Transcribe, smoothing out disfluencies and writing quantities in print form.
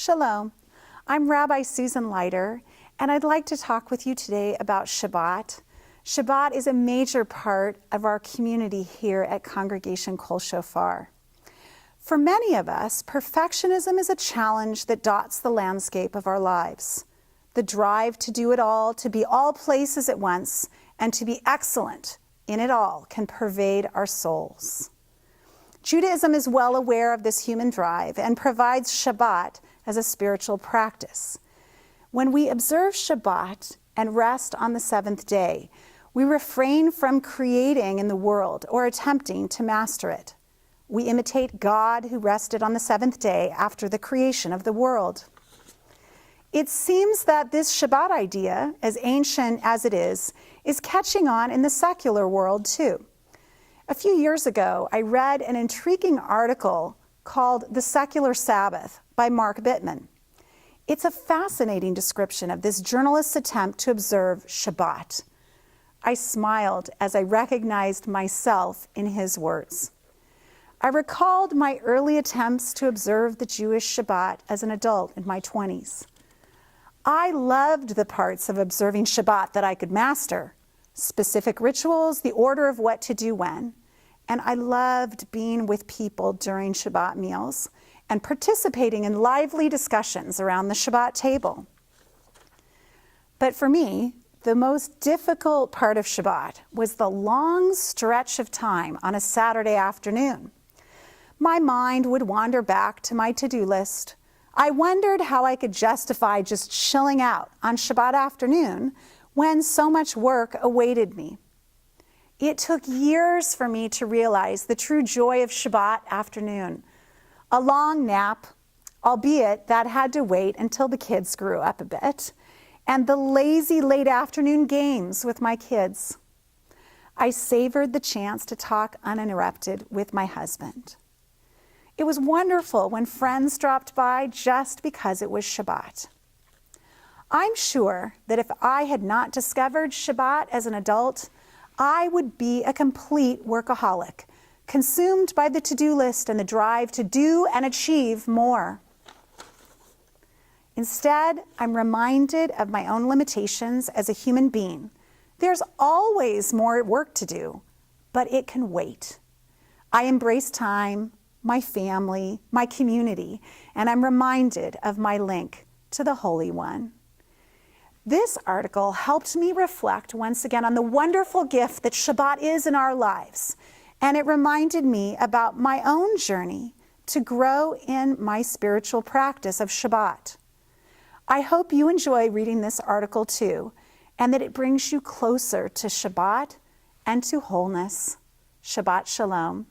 Shalom. I'm Rabbi Susan Leiter, and I'd like to talk with you today about Shabbat. Shabbat is a major part of our community here at Congregation Kol Shofar. For many of us, perfectionism is a challenge that dots the landscape of our lives. The drive to do it all, to be all places at once, and to be excellent in it all can pervade our souls. Judaism is well aware of this human drive and provides Shabbat as a spiritual practice. When we observe Shabbat and rest on the seventh day, we refrain from creating in the world or attempting to master it. We imitate God who rested on the seventh day after the creation of the world. It seems that this Shabbat idea, as ancient as it is catching on in the secular world too. A few years ago, I read an intriguing article called The Secular Sabbath by Mark Bittman. It's a fascinating description of this journalist's attempt to observe Shabbat. I smiled as I recognized myself in his words. I recalled my early attempts to observe the Jewish Shabbat as an adult in my 20s. I loved the parts of observing Shabbat that I could master, specific rituals, the order of what to do when, and I loved being with people during Shabbat meals and participating in lively discussions around the Shabbat table. But for me, the most difficult part of Shabbat was the long stretch of time on a Saturday afternoon. My mind would wander back to my to-do list. I wondered how I could justify just chilling out on Shabbat afternoon when so much work awaited me. It took years for me to realize the true joy of Shabbat afternoon. A long nap, albeit that had to wait until the kids grew up a bit, and the lazy late afternoon games with my kids. I savored the chance to talk uninterrupted with my husband. It was wonderful when friends dropped by just because it was Shabbat. I'm sure that if I had not discovered Shabbat as an adult, I would be a complete workaholic, consumed by the to-do list and the drive to do and achieve more. Instead, I'm reminded of my own limitations as a human being. There's always more work to do, but it can wait. I embrace time, my family, my community, and I'm reminded of my link to the Holy One. This article helped me reflect once again on the wonderful gift that Shabbat is in our lives, and it reminded me about my own journey to grow in my spiritual practice of Shabbat. I hope you enjoy reading this article too, and that it brings you closer to Shabbat and to wholeness. Shabbat Shalom.